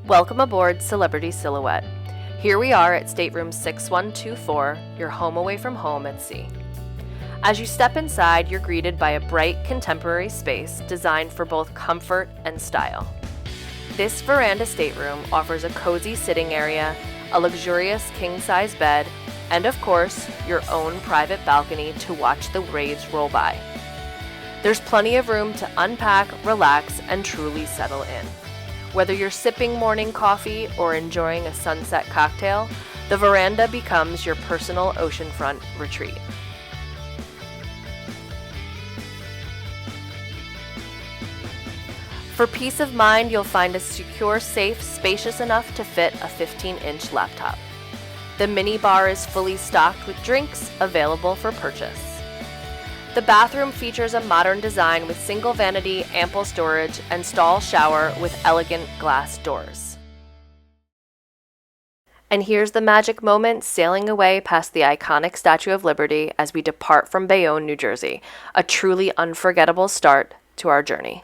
Welcome aboard Celebrity Silhouette. Here we are at Stateroom 6124, your home away from home at sea. As you step inside, you're greeted by a bright, contemporary space designed for both comfort and style. This Veranda Stateroom offers a cozy sitting area, a luxurious king-size bed, and of course, your own private balcony to watch the waves roll by. There's plenty of room to unpack, relax, and truly settle in. Whether you're sipping morning coffee or enjoying a sunset cocktail, the veranda becomes your personal oceanfront retreat. For peace of mind, you'll find a secure safe spacious enough to fit a 15-inch laptop. The minibar is fully stocked with drinks available for purchase. The bathroom features a modern design with single vanity, ample storage, and stall shower with elegant glass doors. And here's the magic moment sailing away past the iconic Statue of Liberty as we depart from Bayonne, New Jersey, a truly unforgettable start to our journey.